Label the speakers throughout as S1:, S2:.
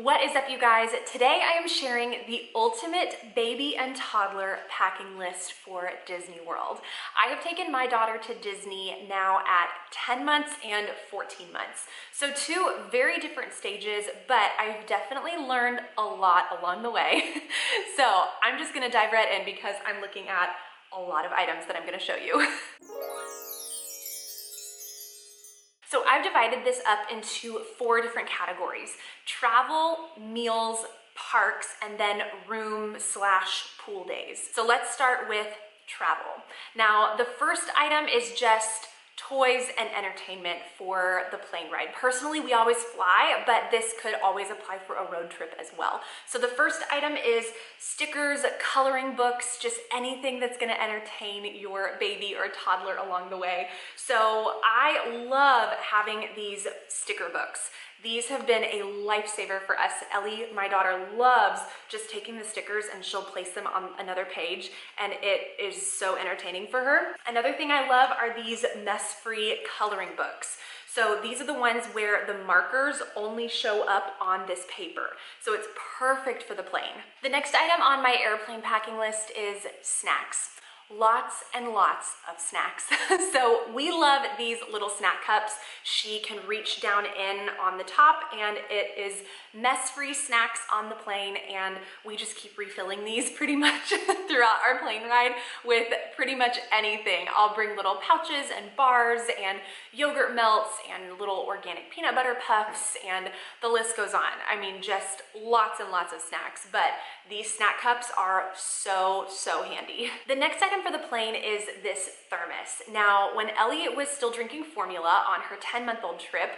S1: What is up, you guys? Today I am sharing the ultimate baby and toddler packing list for Disney World. I have taken my daughter to Disney now at 10 months and 14 months. So two very different stages, but I've definitely learned a lot along the way. So I'm just gonna dive right in because I'm looking at a lot of items that I'm gonna show you. So I've divided this up into 4 different categories: travel, meals, parks, and then room/pool days. So let's start with travel. Now, the first item is just toys and entertainment for the plane ride. Personally, we always fly, but this could always apply for a road trip as well. So the first item is stickers, coloring books, just anything that's gonna entertain your baby or toddler along the way. So I love having these sticker books. These have been a lifesaver for us. Ellie, my daughter, loves just taking the stickers and she'll place them on another page, and it is so entertaining for her. Another thing I love are these mess-free coloring books. So these are the ones where the markers only show up on this paper. So it's perfect for the plane. The next item on my airplane packing list is snacks. Lots and lots of snacks. So we love these little snack cups. She can reach down in on the top, and it is mess-free snacks on the plane, and we just keep refilling these pretty much throughout our plane ride with pretty much anything. I'll bring little pouches and bars and yogurt melts and little organic peanut butter puffs, and the list goes on. I mean, just lots and lots of snacks, but these snack cups are so handy. The next item for the plane is this thermos. Now, when Ellie was still drinking formula on her 10-month-old trip,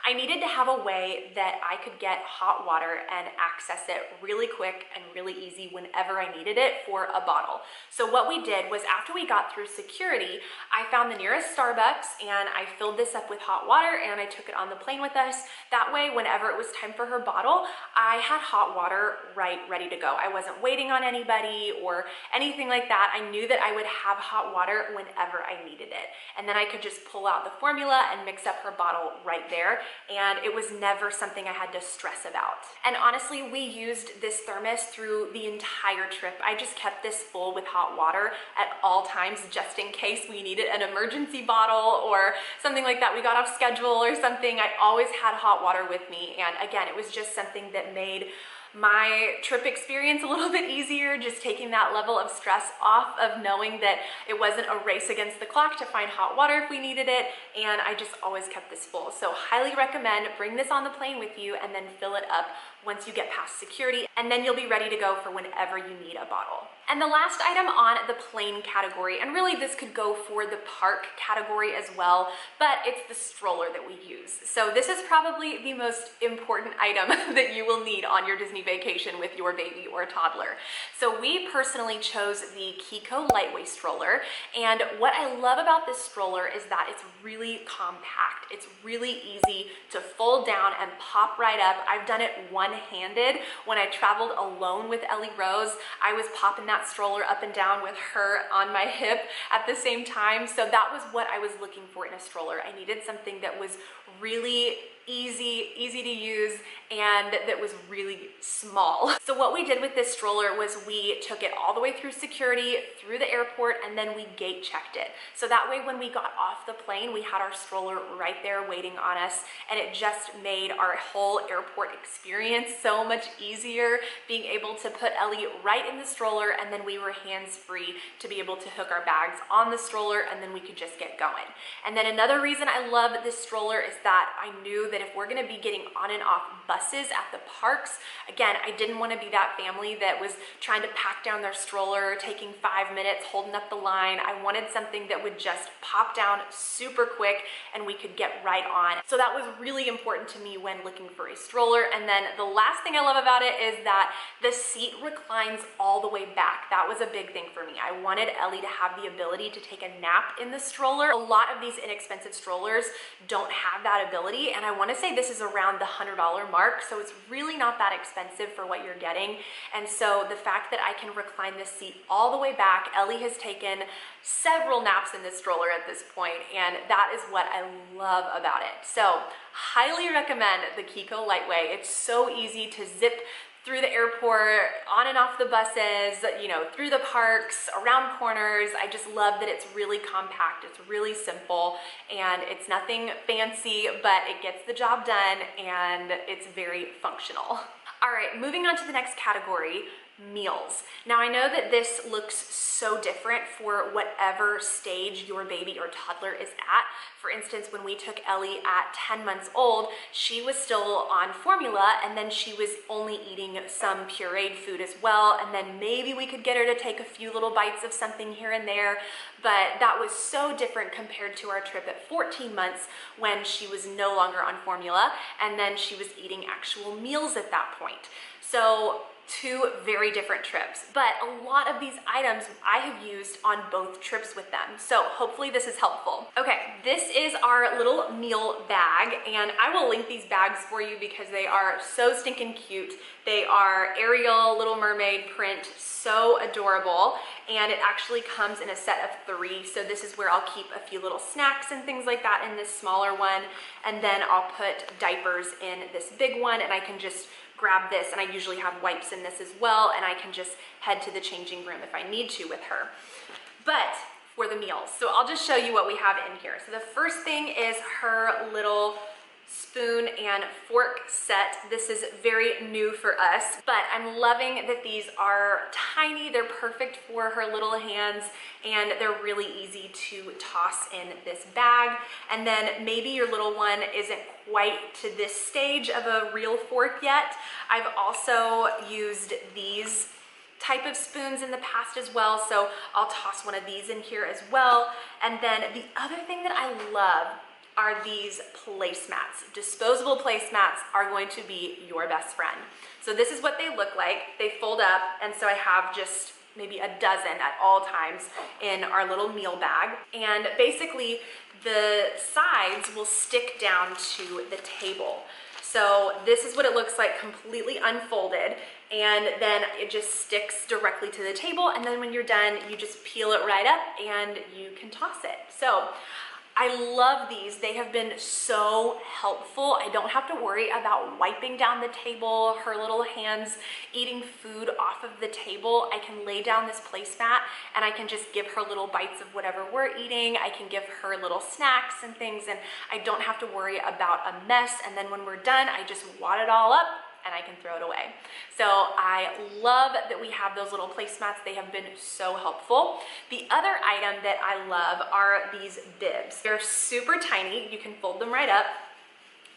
S1: I needed to have a way that I could get hot water and access it really quick and really easy whenever I needed it for a bottle. So what we did was, after we got through security, I found the nearest Starbucks and I filled this up with hot water and I took it on the plane with us. That way, whenever it was time for her bottle, I had hot water ready to go. I wasn't waiting on anybody or anything like that. I knew that I would have hot water whenever I needed it. And then I could just pull out the formula and mix up her bottle right there. And it was never something I had to stress about. And honestly, we used this thermos through the entire trip. I just kept this full with hot water at all times, just in case we needed an emergency bottle or something like that. We got off schedule or something. I always had hot water with me. And again, it was just something that made my trip experience a little bit easier, just taking that level of stress off of knowing that it wasn't a race against the clock to find hot water if we needed it, and I just always kept this full. So highly recommend, bring this on the plane with you and then fill it up once you get past security, and then you'll be ready to go for whenever you need a bottle. And the last item on the plane category, and really this could go for the park category as well, but it's the stroller that we use. So this is probably the most important item that you will need on your Disney vacation with your baby or toddler. So we personally chose the Kiko lightweight stroller, and what I love about this stroller is that it's really compact. It's really easy to fold down and pop right up. I've done it one-handed. When I traveled alone with Ellie Rose, I was popping that stroller up and down with her on my hip at the same time. So that was what I was looking for in a stroller. I needed something that was really easy to use, and that was really small. So what we did with this stroller was we took it all the way through security, through the airport, and then we gate checked it. So that way, when we got off the plane, we had our stroller right there waiting on us, and it just made our whole airport experience so much easier, being able to put Ellie right in the stroller, and then we were hands-free to be able to hook our bags on the stroller, and then we could just get going. And then another reason I love this stroller is that I knew that if we're gonna be getting on and off buses at the parks, again, I didn't wanna be that family that was trying to pack down their stroller, taking 5 minutes, holding up the line. I wanted something that would just pop down super quick and we could get right on. So that was really important to me when looking for a stroller. And then the last thing I love about it is that the seat reclines all the way back. That was a big thing for me. I wanted Ellie to have the ability to take a nap in the stroller. A lot of these inexpensive strollers don't have that ability, and I want to say this is around the $100 mark, so it's really not that expensive for what you're getting. And so the fact that I can recline this seat all the way back, Ellie has taken several naps in this stroller at this point, and that is what I love about it. So highly recommend the Kiko Lightway. It's so easy to zip through the airport, on and off the buses, you know, through the parks, around corners. I just love that it's really compact, it's really simple, and it's nothing fancy, but it gets the job done and it's very functional. All right, moving on to the next category, meals. Now I know that this looks so different for whatever stage your baby or toddler is at. For instance, when we took Ellie at 10 months old, she was still on formula, and then she was only eating some pureed food as well, and then maybe we could get her to take a few little bites of something here and there, but that was so different compared to our trip at 14 months when she was no longer on formula, and then she was eating actual meals at that point. So two very different trips, but a lot of these items I have used on both trips with them. So hopefully this is helpful. Okay, this is our little meal bag, and I will link these bags for you because they are so stinking cute. They are Ariel, Little Mermaid print, so adorable, and it actually comes in a set of 3. So this is where I'll keep a few little snacks and things like that in this smaller one, and then I'll put diapers in this big one, and I can just grab this, and I usually have wipes in this as well, and I can just head to the changing room if I need to with her. But for the meals, so I'll just show you what we have in here. So the first thing is her little spoon and fork set. This is very new for us, but I'm loving that these are tiny. They're perfect for her little hands, and they're really easy to toss in this bag. And then maybe your little one isn't quite to this stage of a real fork yet. I've also used these type of spoons in the past as well, so I'll toss one of these in here as well. And then the other thing that I love are these placemats. Disposable placemats are going to be your best friend. So this is what they look like. They fold up, and so I have just maybe a dozen at all times in our little meal bag. And basically the sides will stick down to the table. So this is what it looks like completely unfolded, and then it just sticks directly to the table, and then when you're done, you just peel it right up and you can toss it. So I love these. They have been so helpful. I don't have to worry about wiping down the table, her little hands eating food off of the table. I can lay down this placemat and I can just give her little bites of whatever we're eating. I can give her little snacks and things, and I don't have to worry about a mess. And then when we're done, I just wad it all up and I can throw it away. So I love that we have those little placemats. They have been so helpful. The other item that I love are these bibs. They're super tiny. You can fold them right up.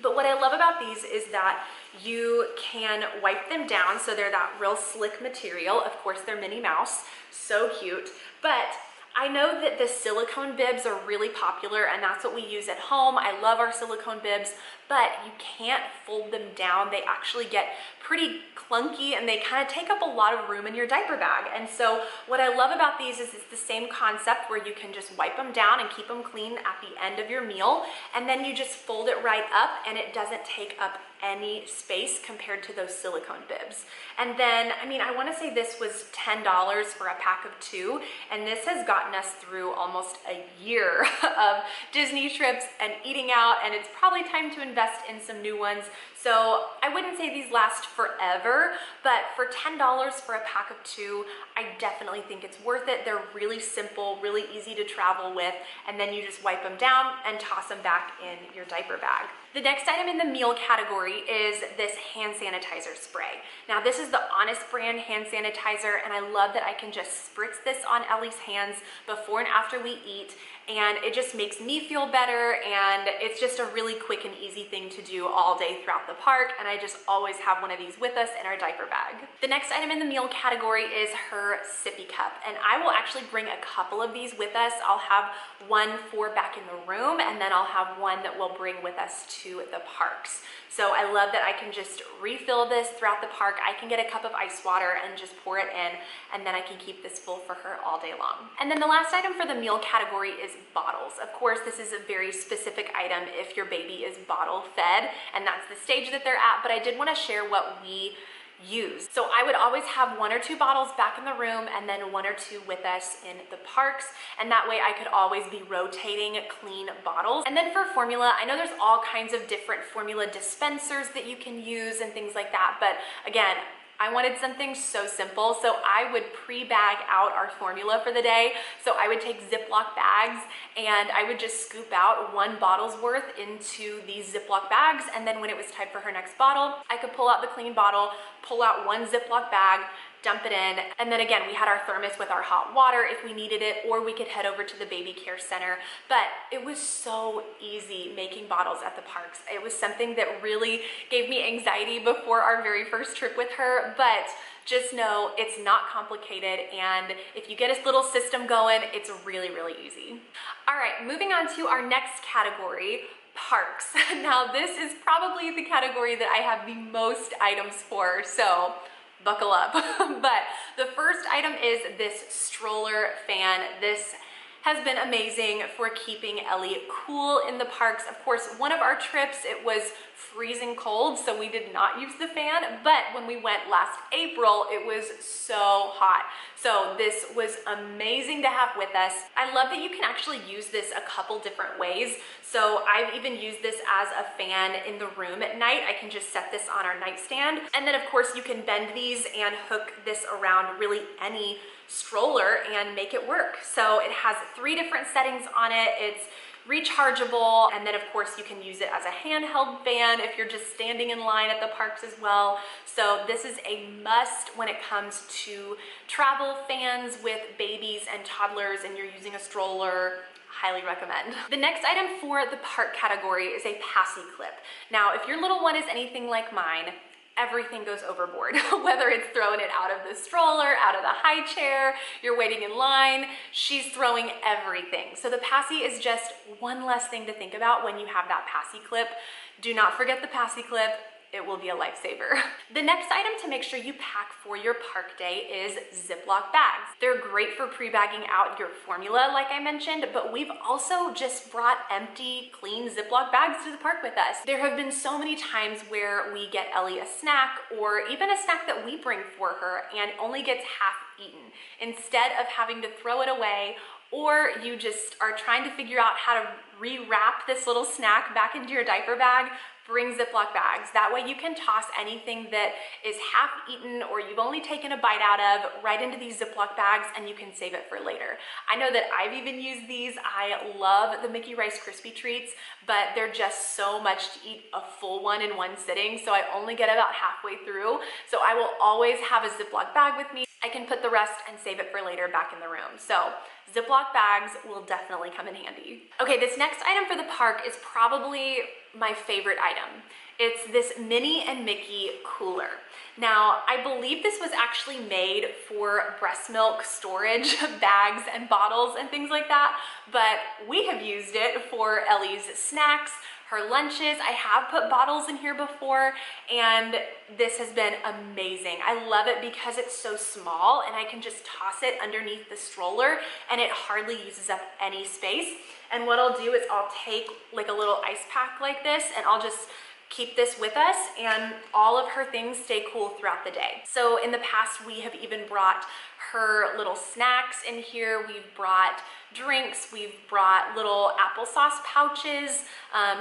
S1: But what I love about these is that you can wipe them down, so they're that real slick material. Of course, they're Minnie Mouse, so cute. But I know that the silicone bibs are really popular, and that's what we use at home. I love our silicone bibs, but you can't fold them down. They actually get pretty clunky, and they kind of take up a lot of room in your diaper bag. And so what I love about these is it's the same concept where you can just wipe them down and keep them clean at the end of your meal, and then you just fold it right up, and it doesn't take up any space compared to those silicone bibs. And then, I mean, I want to say this was $10 for a pack of 2, and this has gotten us through almost a year of Disney trips and eating out, and it's probably time to invest in some new ones. So I wouldn't say these last forever, but for $10 for a pack of 2, I definitely think it's worth it. They're really simple, really easy to travel with, and then you just wipe them down and toss them back in your diaper bag. The next item in the meal category is this hand sanitizer spray. Now this is the Honest brand hand sanitizer, and I love that I can just spritz this on Ellie's hands before and after we eat, and it just makes me feel better, and it's just a really quick and easy thing to do all day throughout the park, and I just always have one of these with us in our diaper bag. The next item in the meal category is her sippy cup, and I will actually bring a couple of these with us. I'll have one for back in the room, and then I'll have one that we'll bring with us to the parks. So I love that I can just refill this throughout the park. I can get a cup of ice water and just pour it in, and then I can keep this full for her all day long. And then the last item for the meal category is bottles. Of course, this is a very specific item if your baby is bottle fed, and that's the stage that they're at, but I did want to share what we use. So I would always have 1 or 2 bottles back in the room and then 1 or 2 with us in the parks, and that way I could always be rotating clean bottles. And then for formula, I know there's all kinds of different formula dispensers that you can use and things like that, but again, I wanted something so simple, so I would pre-bag out our formula for the day. So I would take Ziploc bags and I would just scoop out 1 bottle's worth into these Ziploc bags, and then when it was time for her next bottle, I could pull out the clean bottle, pull out 1 Ziploc bag, dump it in, and then again, we had our thermos with our hot water if we needed it, or we could head over to the baby care center. But it was so easy making bottles at the parks. It was something that really gave me anxiety before our very first trip with her, but just know it's not complicated, and if you get a little system going, it's really, really easy. All right, moving on to our next category, parks. Now this is probably the category that I have the most items for, so buckle up. But the first item is this stroller fan. This has been amazing for keeping Ellie cool in the parks. Of course, one of our trips, it was freezing cold, so we did not use the fan, but when we went last April, it was so hot. So this was amazing to have with us. I love that you can actually use this a couple different ways. So I've even used this as a fan in the room at night. I can just set this on our nightstand. And then of course you can bend these and hook this around really any stroller and make it work. So it has 3 different settings on it. It's rechargeable, and then of course you can use it as a handheld fan if you're just standing in line at the parks as well. So this is a must when it comes to travel fans with babies and toddlers and you're using a stroller. Highly recommend. The next item for the park category is a passy clip. Now, if your little one is anything like mine, everything goes overboard, whether it's throwing it out of the stroller, out of the high chair, you're waiting in line, she's throwing everything. So the passy is just one less thing to think about when you have that passy clip. Do not forget the passy clip. It will be a lifesaver. The next item to make sure you pack for your park day is Ziploc bags. They're great for pre-bagging out your formula, like I mentioned, but we've also just brought empty, clean Ziploc bags to the park with us. There have been so many times where we get Ellie a snack, or even a snack that we bring for her and only gets half eaten. Instead of having to throw it away, or you just are trying to figure out how to rewrap this little snack back into your diaper bag, bring Ziploc bags. That way you can toss anything that is half eaten or you've only taken a bite out of right into these Ziploc bags, and you can save it for later. I know that I've even used these. I love the Mickey Rice Krispie Treats, but they're just so much to eat a full one in one sitting, so I only get about halfway through. So I will always have a Ziploc bag with me. I can put the rest and save it for later back in the room. So Ziploc bags will definitely come in handy. Okay, this next item for the park is probably my favorite item. It's this Minnie and Mickey cooler. Now, I believe this was actually made for breast milk storage bags and bottles and things like that, but we have used it for Ellie's snacks, her lunches. I have put bottles in here before, and this has been amazing. I love it because it's so small and I can just toss it underneath the stroller and it hardly uses up any space. And what I'll do is I'll take like a little ice pack like this and I'll just keep this with us, and all of her things stay cool throughout the day. So in the past, we have even brought her little snacks in here. We've brought drinks, we've brought little applesauce pouches,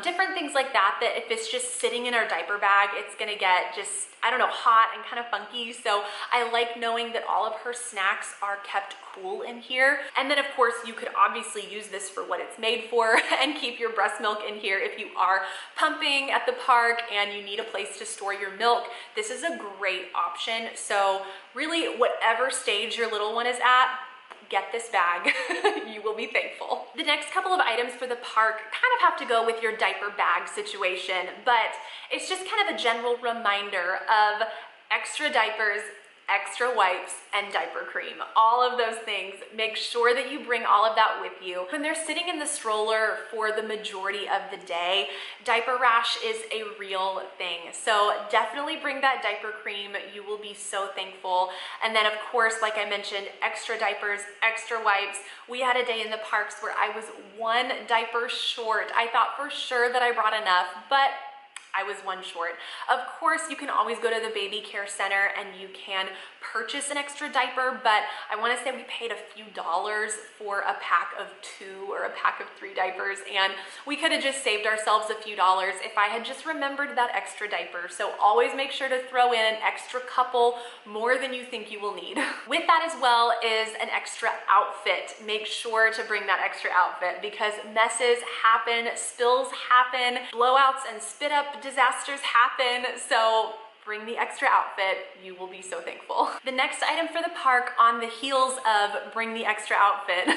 S1: different things like that, that if it's just sitting in our diaper bag, it's gonna get just, I don't know, hot and kind of funky. So I like knowing that all of her snacks are kept cool in here. And then of course you could obviously use this for what it's made for and keep your breast milk in here if you are pumping at the park and you need a place to store your milk. This is a great option. So really, whatever stage your little one is at, get this bag. You will be thankful. The next couple of items for the park kind of have to go with your diaper bag situation, but it's just kind of a general reminder of extra diapers, extra wipes, and diaper cream. All of those things, make sure that you bring all of that with you. When they're sitting in the stroller for the majority of the day, diaper rash is a real thing. So definitely bring that diaper cream. You will be so thankful. And then of course, like I mentioned, extra diapers, extra wipes. We had a day in the parks where I was 1 diaper short. I thought for sure that I brought enough, but I was one short. Of course, you can always go to the baby care center and you can purchase an extra diaper, but I want to say we paid a few dollars for a pack of 2 or a pack of 3 diapers, and we could have just saved ourselves a few dollars if I had just remembered that extra diaper. So always make sure to throw in an extra couple, more than you think you will need. With that as well is an extra outfit. Make sure to bring that extra outfit because messes happen, spills happen, blowouts and spit up disasters happen. So bring the extra outfit, you will be so thankful. The next item for the park on the heels of bring the extra outfit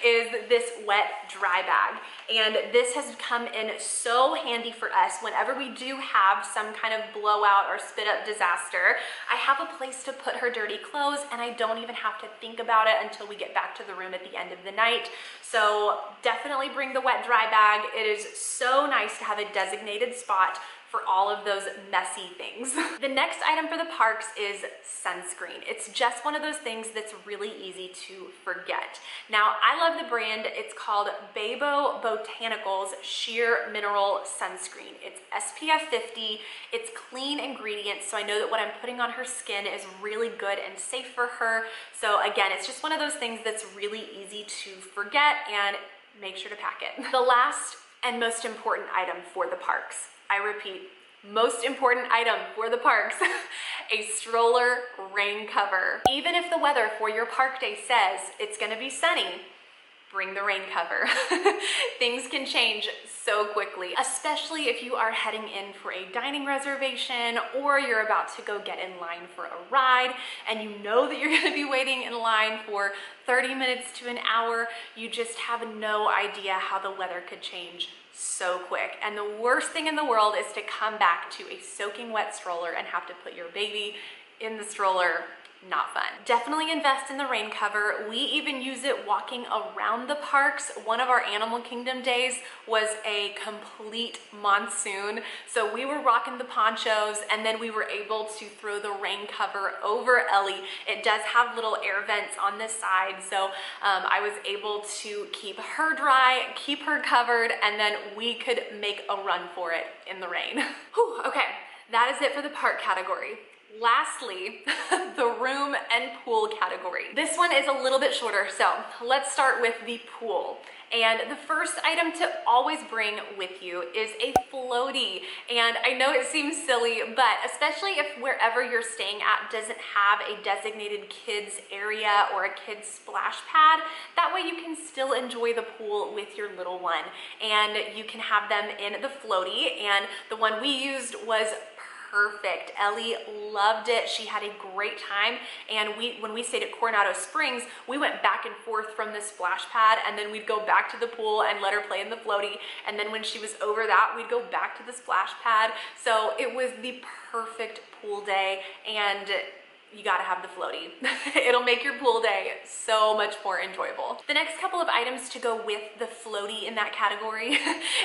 S1: is this wet dry bag. And this has come in so handy for us whenever we do have some kind of blowout or spit up disaster. I have a place to put her dirty clothes and I don't even have to think about it until we get back to the room at the end of the night. So definitely bring the wet dry bag. It is so nice to have a designated spot for all of those messy things. The next item for the parks is sunscreen. It's just one of those things that's really easy to forget. Now, I love the brand. It's called Bekah Botanicals Sheer Mineral Sunscreen. It's SPF 50. It's clean ingredients, so I know that what I'm putting on her skin is really good and safe for her. So again, it's just one of those things that's really easy to forget, and make sure to pack it. The last and most important item for the parks, I repeat, most important item for the parks, a stroller rain cover. Even if the weather for your park day says it's gonna be sunny, bring the rain cover. Things can change so quickly, especially if you are heading in for a dining reservation or you're about to go get in line for a ride and you know that you're gonna be waiting in line for 30 minutes to an hour. You just have no idea how the weather could change so quick. And the worst thing in the world is to come back to a soaking wet stroller and have to put your baby in the stroller. Not fun. Definitely invest in the rain cover. We even use it walking around the parks. One of our Animal Kingdom days was a complete monsoon. So we were rocking the ponchos and then we were able to throw the rain cover over Ellie. It does have little air vents on the side. So I was able to keep her dry, keep her covered, and then we could make a run for it in the rain. Whew, okay, that is it for the park category. Lastly, the room and pool category. This one is a little bit shorter, so let's start with the pool. And the first item to always bring with you is a floaty. And I know it seems silly, but especially if wherever you're staying at doesn't have a designated kids area or a kids splash pad, that way you can still enjoy the pool with your little one. And you can have them in the floaty, and the one we used was perfect. Ellie loved it. She had a great time. And when we stayed at Coronado Springs, we went back and forth from the splash pad, and then we'd go back to the pool and let her play in the floaty. And then when she was over that, we'd go back to the splash pad. So it was the perfect pool day, and you gotta have the floaty. It'll make your pool day so much more enjoyable. The next couple of items to go with the floaty in that category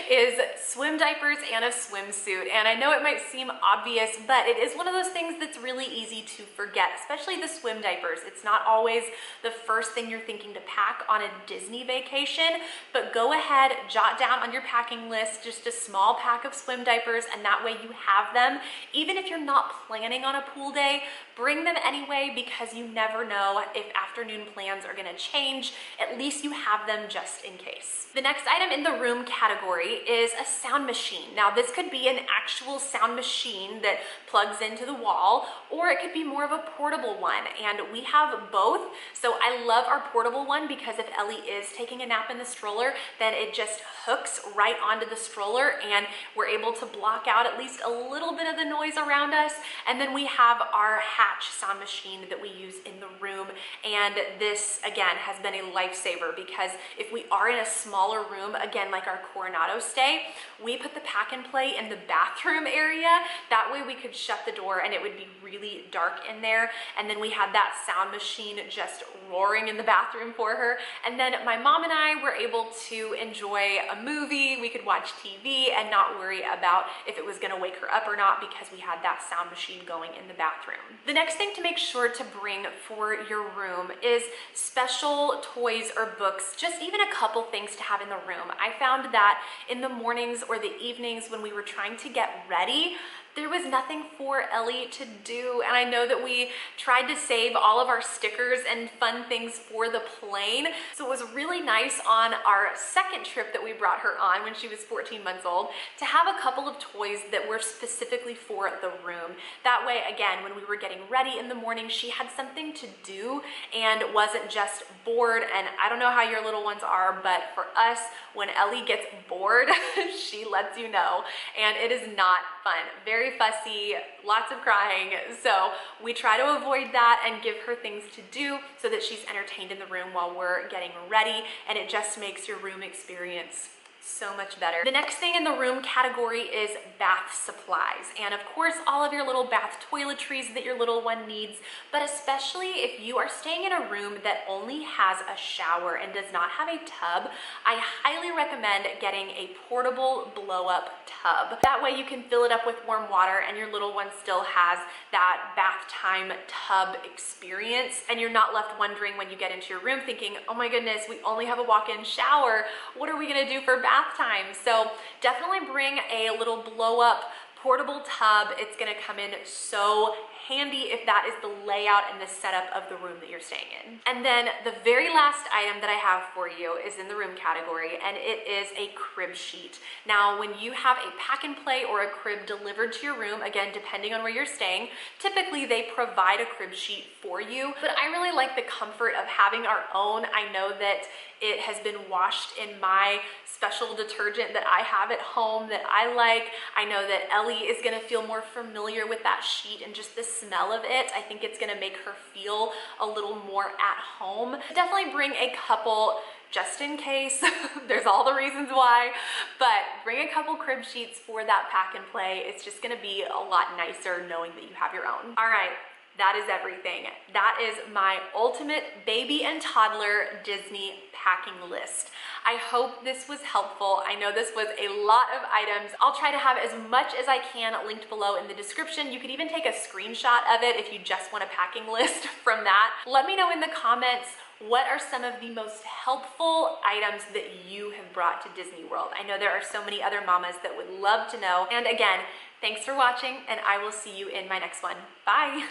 S1: is swim diapers and a swimsuit. And I know it might seem obvious, but it is one of those things that's really easy to forget, especially the swim diapers. It's not always the first thing you're thinking to pack on a Disney vacation, but go ahead, jot down on your packing list just a small pack of swim diapers, and that way you have them. Even if you're not planning on a pool day, bring them anyway, because you never know if afternoon plans are gonna change. At least you have them just in case. The next item in the room category is a sound machine. Now this could be an actual sound machine that plugs into the wall, or it could be more of a portable one, and we have both. So I love our portable one because if Ellie is taking a nap in the stroller, then it just hooks right onto the stroller and we're able to block out at least a little bit of the noise around us. And then we have our Hatch sound machine that we use in the room, and this again has been a lifesaver because if we are in a smaller room, again like our Coronado stay, we put the pack and play in the bathroom area. That way we could shut the door and it would be really dark in there, and then we had that sound machine just roaring in the bathroom for her. And then my mom and I were able to enjoy a movie. We could watch TV and not worry about if it was gonna wake her up or not because we had that sound machine going in the bathroom. The next thing thing to make sure to bring for your room is special toys or books, just even a couple things to have in the room. I found that in the mornings or the evenings when we were trying to get ready, there was nothing for Ellie to do, and I know that we tried to save all of our stickers and fun things for the plane, so it was really nice on our second trip that we brought her on when she was 14 months old to have a couple of toys that were specifically for the room. That way, again, when we were getting ready in the morning, she had something to do and wasn't just bored. And I don't know how your little ones are, but for us, when Ellie gets bored, she lets you know, and it is not fun. Very fussy, lots of crying. So we try to avoid that and give her things to do so that she's entertained in the room while we're getting ready, and it just makes your room experience so much better. The next thing in the room category is bath supplies. And of course, all of your little bath toiletries that your little one needs, but especially if you are staying in a room that only has a shower and does not have a tub, I highly recommend getting a portable blow-up tub. That way you can fill it up with warm water and your little one still has that bath time tub experience, and you're not left wondering when you get into your room thinking, oh my goodness, we only have a walk-in shower. What are we gonna do for bath time? So definitely bring a little blow-up portable tub. It's gonna come in so handy if that is the layout and the setup of the room that you're staying in. And then the very last item that I have for you is in the room category, and it is a crib sheet. Now, when you have a pack and play or a crib delivered to your room, again, depending on where you're staying, typically they provide a crib sheet for you, but I really like the comfort of having our own. I know that it has been washed in my special detergent that I have at home that I like. I know that Ellie is gonna feel more familiar with that sheet and just the smell of it. I think it's gonna make her feel a little more at home. Definitely bring a couple just in case. There's all the reasons why, but bring a couple crib sheets for that pack and play. It's just gonna be a lot nicer knowing that you have your own. All right. That is everything. That is my ultimate baby and toddler Disney packing list. I hope this was helpful. I know this was a lot of items. I'll try to have as much as I can linked below in the description. You could even take a screenshot of it if you just want a packing list from that. Let me know in the comments, what are some of the most helpful items that you have brought to Disney World? I know there are so many other mamas that would love to know. And again, thanks for watching, and I will see you in my next one. Bye.